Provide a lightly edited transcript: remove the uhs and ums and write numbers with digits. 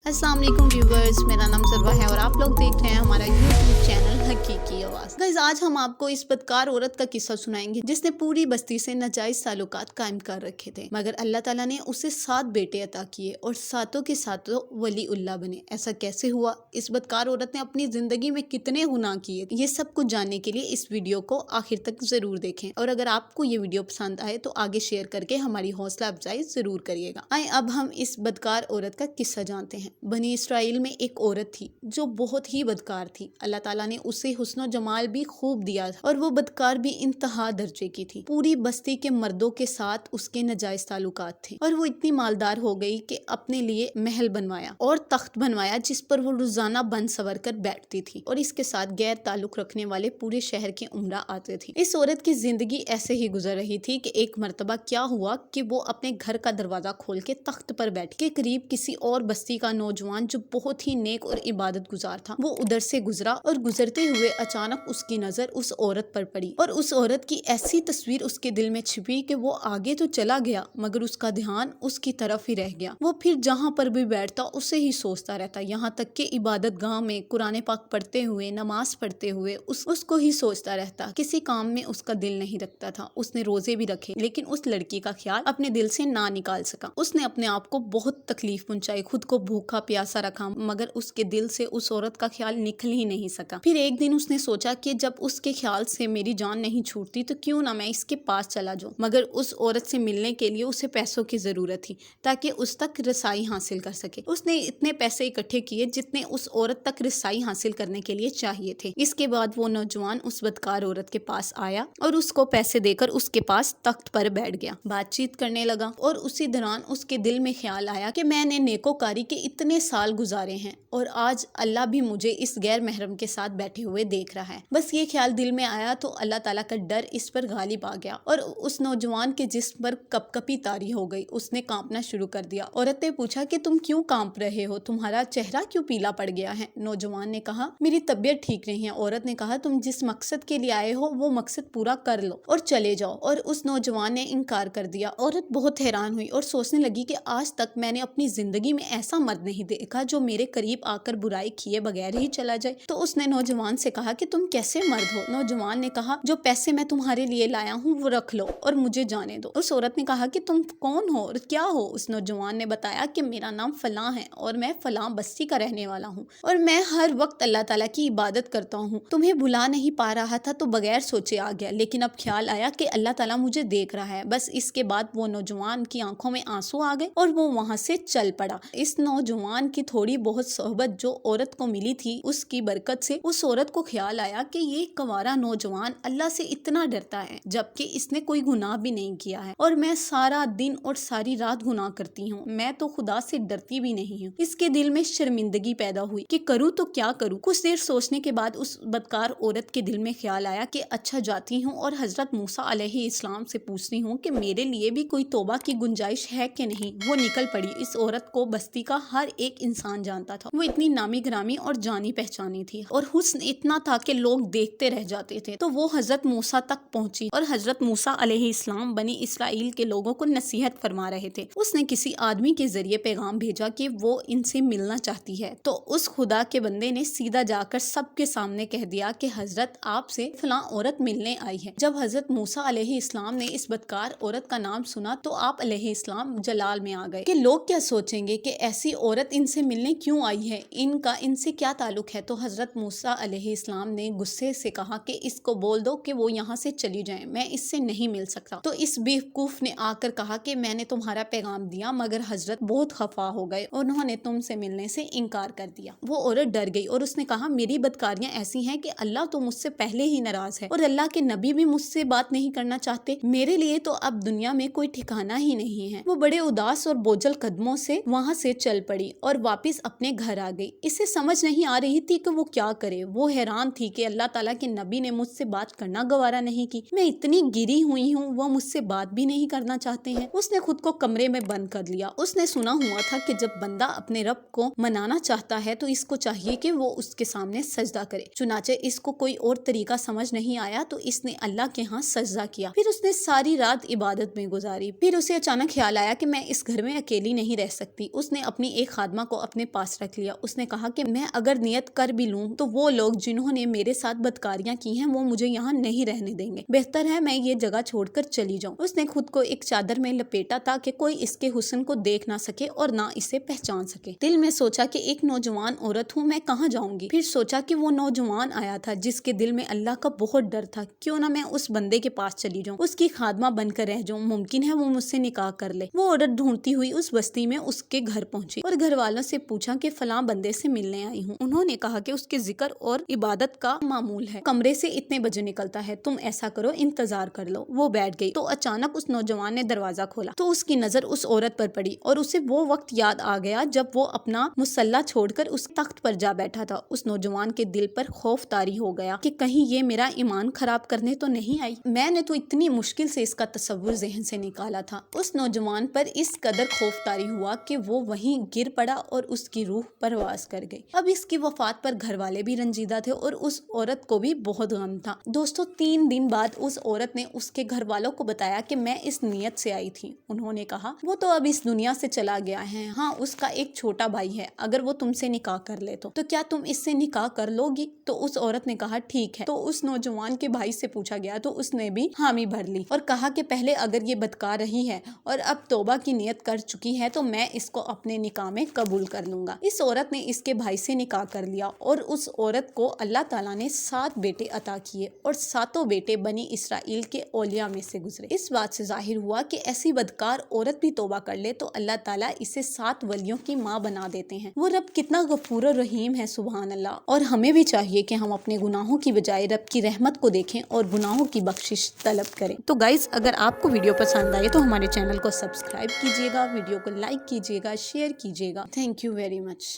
अस्सलाम वालेकुम व्यूवर्स, मेरा नाम सरवा है और आप लोग देख रहे हैं हमारा यूट्यूब चैनल हकीकी आवाज़। गाइस, आज हम आपको इस बदकार औरत का किस्सा सुनाएंगे जिसने पूरी बस्ती से नाजायज ताल्लुकात कायम कर रखे थे, मगर अल्लाह ताला ने उसे 7 बेटे अता किए और सातों के सातों वली उल्लाह बने। ऐसा कैसे हुआ? इस बदकार औरत ने अपनी जिंदगी में कितने गुनाह किए, ये सब कुछ जानने के लिए इस वीडियो को आखिर तक जरूर देखें। और अगर आपको ये वीडियो पसंद आए तो आगे शेयर करके हमारी हौसला अफजाई जरूर करिएगा। आए अब हम इस बदकार औरत का किस्सा जानते हैं। बनी इसराइल में एक औरत थी जो बहुत ही बदकार थी। अल्लाह ताला ने उसे हुस्न जमाल भी खूब दिया और वो बदकार भी इंतहा दर्जे की थी। पूरी बस्ती के मर्दों के साथ उसके नाजायज ताल्लुकात थे और वो इतनी मालदार हो गई कि अपने लिए महल बनवाया और तख्त बनवाया जिस पर वो रोजाना बन सवर कर बैठती थी और इसके साथ गैर ताल्लुक रखने वाले पूरे शहर के उमरा आते थे। इस औरत की जिंदगी ऐसे ही गुजर रही थी कि एक मर्तबा क्या हुआ कि वो अपने घर का दरवाजा खोल के तख्त पर बैठ के करीब किसी और बस्ती का नौजवान जो बहुत ही नेक और इबादत गुजार था वो उधर से गुजरा और गुजरते हुए अचानक उसकी नजर उस औरत पर पड़ी और उस औरत की ऐसी तस्वीर उसके दिल में छिपी कि वो आगे तो चला गया मगर उसका ध्यान उसकी तरफ ही रह गया। वो फिर जहाँ पर भी बैठता उसे ही सोचता रहता, यहाँ तक कि इबादत गाह में कुरान पाक पढ़ते हुए नमाज पढ़ते हुए उसको ही सोचता रहता। किसी काम में उसका दिल नहीं रखता था। उसने रोजे भी रखे लेकिन उस लड़की का ख्याल अपने दिल से ना निकाल सका। उसने अपने आप को बहुत तकलीफ पहुंचाई, खुद को भूखा प्यासा रखा मगर उसके दिल से उस औरत का ख्याल निकल ही नहीं सका। फिर एक दिन उसने सोचा कि जब उसके ख्याल से मेरी जान नहीं छूटती तो क्यों ना मैं इसके पास चला जाऊं। मगर उस औरत से मिलने के लिए उसे पैसों की जरूरत थी ताकि उस तक रसाई हासिल कर सके। उसने इतने पैसे इकट्ठे किए जितने उस औरत तक रसाई हासिल करने के लिए चाहिए थे। इसके बाद वो नौजवान उस बदकार औरत के पास आया और उसको पैसे देकर उसके पास तख्त पर बैठ गया। बातचीत करने लगा और उसी दौरान उसके दिल में ख्याल आया कि मैंने नेकोकारी के इतने साल गुजारे हैं और आज अल्लाह भी मुझे इस गैर महरम के साथ बैठे हुए देख रहा है। बस ये ख्याल दिल में आया तो अल्लाह ताला का डर इस पर गालिब आ गया और उस नौजवान के जिस्म पर कपकपी तारी हो गई। उसने कांपना शुरू कर दिया। औरत ने पूछा कि तुम क्यों कांप रहे हो, तुम्हारा चेहरा क्यों पीला पड़ गया है? नौजवान ने कहा मेरी तबीयत ठीक नहीं है। औरत ने कहा तुम जिस मकसद के लिए आए हो वो मकसद पूरा कर लो और चले जाओ। और उस नौजवान ने इनकार कर दिया। औरत बहुत हैरान हुई और सोचने लगी कि आज तक मैंने अपनी जिंदगी में ऐसा मर्द नहीं देखा जो मेरे करीब आकर बुराई किए बगैर ही चला जाए। तो उसने नौजवान से कहा कि तुम कैसे मर्द हो? नौजवान ने कहा जो पैसे मैं तुम्हारे लिए लाया हूँ वो रख लो और मुझे जाने दो। उस औरत ने कहा कि तुम कौन हो और क्या हो? उस नौजवान ने बताया कि मेरा नाम फलां है और मैं फलां बस्ती का रहने वाला हूँ और मैं हर वक्त अल्लाह ताला की इबादत करता हूँ। तुम्हें भुला नहीं पा रहा था तो बगैर सोचे आ गया, लेकिन अब ख्याल आया कि अल्लाह ताला मुझे देख रहा है। बस इसके बाद वो नौजवान की आंखों में आंसू आ गए और वो वहाँ से चल पड़ा। इस नौजवान की थोड़ी बहुत सोहबत जो औरत को मिली थी उसकी बरकत से उस औरत को ख्याल आया कि ये कंवारा नौजवान अल्लाह से इतना डरता है जबकि इसने कोई गुनाह भी नहीं किया है और मैं सारा दिन और सारी रात गुनाह करती हूँ, मैं तो खुदा से डरती भी नहीं हूँ। इसके दिल में शर्मिंदगी पैदा हुई कि करूँ तो क्या करूँ। कुछ देर सोचने के बाद उस बदकार औरत के दिल में ख्याल आया कि अच्छा जाती हूँ और हजरत मूसा अलैहि इस्लाम से पूछती हूँ कि मेरे लिए भी कोई तौबा की गुंजाइश है कि नहीं। वो निकल पड़ी। इस औरत को बस्ती का हर एक इंसान जानता था। वो इतनी नामी ग्रामी और जानी पहचानी थी और हुस्न इतना था कि लोग देखते रह जाते थे। तो वो हजरत मूसा तक पहुंची और हजरत मूसा अलैहि इस्लाम बनी इसराइल के लोगों को नसीहत फरमा रहे थे। उसने किसी आदमी के जरिए पैगाम भेजा कि वो इनसे मिलना चाहती है। तो उस खुदा के बंदे ने सीधा जाकर सबके सामने कह दिया कि हजरत आपसे फलां औरत मिलने आई है। जब हजरत मूसा अलैहि इस्लाम ने इस बदकार औरत का नाम सुना तो आप अलैहि इस्लाम जलाल में आ गए कि लोग क्या सोचेंगे कि ऐसी औरत इनसे मिलने क्यों आई है, इनका इनसे क्या ताल्लुक है। तो हजरत मूसा अलैहि इस्लाम ने गुस्से से कहा कि इसको बोल दो कि वो यहाँ से चली जाए, मैं इससे नहीं मिल सकता। तो इस बेवकूफ ने आकर कहा कि मैंने तुम्हारा पैगाम दिया मगर हजरत बहुत खफा हो गए, उन्होंने तुमसे मिलने से इनकार कर दिया। वो औरत डर गई और उसने कहा मेरी बदकारियां ऐसी हैं कि अल्लाह तो मुझसे पहले ही नाराज है और अल्लाह के नबी भी मुझसे बात नहीं करना चाहते। मेरे लिए तो अब दुनिया में कोई ठिकाना ही नहीं है। वो बड़े उदास और बोझल कदमों से वहाँ से चल पड़ी और वापस अपने घर आ गई। इसे समझ नहीं आ रही थी कि वो क्या करे। वो हैरान थी कि अल्लाह ताला के नबी ने मुझसे बात करना गवारा नहीं की। मैं इतनी गिरी हुई हूँ, वो मुझसे बात भी नहीं करना चाहते हैं। उसने खुद को कमरे में बंद कर लिया। उसने सुना हुआ था कि जब बंदा अपने रब को मनाना चाहता है तो इसको चाहिए कि वो उसके सामने सजदा करे। चुनाचे इसको कोई और तरीका समझ नहीं आया तो इसने अल्लाह के यहाँ सजदा किया। फिर उसने सारी रात इबादत में गुजारी। फिर उसे अचानक ख्याल आया कि मैं इस घर में अकेली नहीं रह सकती। उसने अपनी एक खादमा को अपने पास रख लिया। उसने कहा कि मैं अगर नियत कर भी लूं तो वो लोग जिन्होंने मेरे साथ बदकारियां की हैं वो मुझे यहाँ नहीं रहने देंगे। बेहतर है मैं ये जगह छोड़कर चली जाऊं। उसने खुद को एक चादर में लपेटा ताकि कोई इसके हुस्न को देख ना सके और ना इसे पहचान सके। दिल में सोचा कि एक नौजवान औरत हूँ, मैं कहाँ जाऊंगी। फिर सोचा कि वो नौजवान आया था जिसके दिल में अल्लाह का बहुत डर था। क्यों ना मैं उस बंदे के पास चली जाऊं, उसकी खादमा बनकर रह जाऊं। मुमकिन है वो मुझसे निकाह कर ले। वो औरत ढूंढती हुई उस बस्ती में उसके घर पहुंची और घर वालों से पूछा कि फलां बंदे से मिलने आई हूँ। उन्होंने कहा कि उसके जिक्र और इबादत का मामूल है, कमरे से इतने बजे निकलता है, तुम ऐसा करो इंतजार कर लो। वो बैठ गई तो अचानक उस नौजवान ने दरवाजा खोला तो उसकी नजर उस औरत पर पड़ी और उसे वो वक्त याद आ गया जब वो अपना मुसल्ला छोड़कर उस तख्त पर जा बैठा था। उस नौजवान के दिल पर खौफ तारी हो गया कि कहीं ये मेरा ईमान खराब करने तो नहीं आई। मैंने तो इतनी मुश्किल से इसका तस्वुर ज़हन से निकाला था। उस नौजवान पर इस कदर खौफ तारी हुआ कि वो वहीं गिर पड़ा और उसकी रूह परवास कर गई। अब इसकी वफात पर घर वाले भी रंजीदा थे और उस औरत को भी बहुत गम था। दोस्तों 3 दिन बाद उस औरत ने उसके घर वालों को बताया कि मैं इस नियत से आई थी। उन्होंने कहा वो तो अब इस दुनिया से चला गया है, हाँ उसका एक छोटा भाई है, अगर वो तुमसे निकाह कर ले तो क्या तुम इससे निकाह कर लोगी। तो उस औरत ने कहा ठीक है। तो उस नौजवान के भाई से पूछा गया तो उसने भी हामी भर ली और कहा कि पहले अगर ये बदकार रही है और अब तौबा की नियत कर चुकी है तो मैं इसको अपने निकाह में कबूल कर लूंगा। इस औरत ने इसके भाई से निकाह कर लिया और उस औरत को अल्लाह ताला ने 7 बेटे अता किए और 7 बेटे बनी इसराइल के औलिया में से गुजरे। इस बात से जाहिर हुआ कि ऐसी बदकार औरत भी तौबा कर ले तो अल्लाह ताला इसे 7 वलियों की माँ बना देते हैं। वो रब कितना गफूर और रहीम है, सुभान अल्लाह। और हमें भी चाहिए कि हम अपने गुनाहों की बजाय रब की रहमत को देखें और गुनाहों की बख्शिश तलब करें। तो गाइज अगर आपको वीडियो पसंद आए तो हमारे चैनल को सब्सक्राइब कीजिएगा, वीडियो को लाइक कीजिएगा, शेयर कीजिएगा। Thank you very much.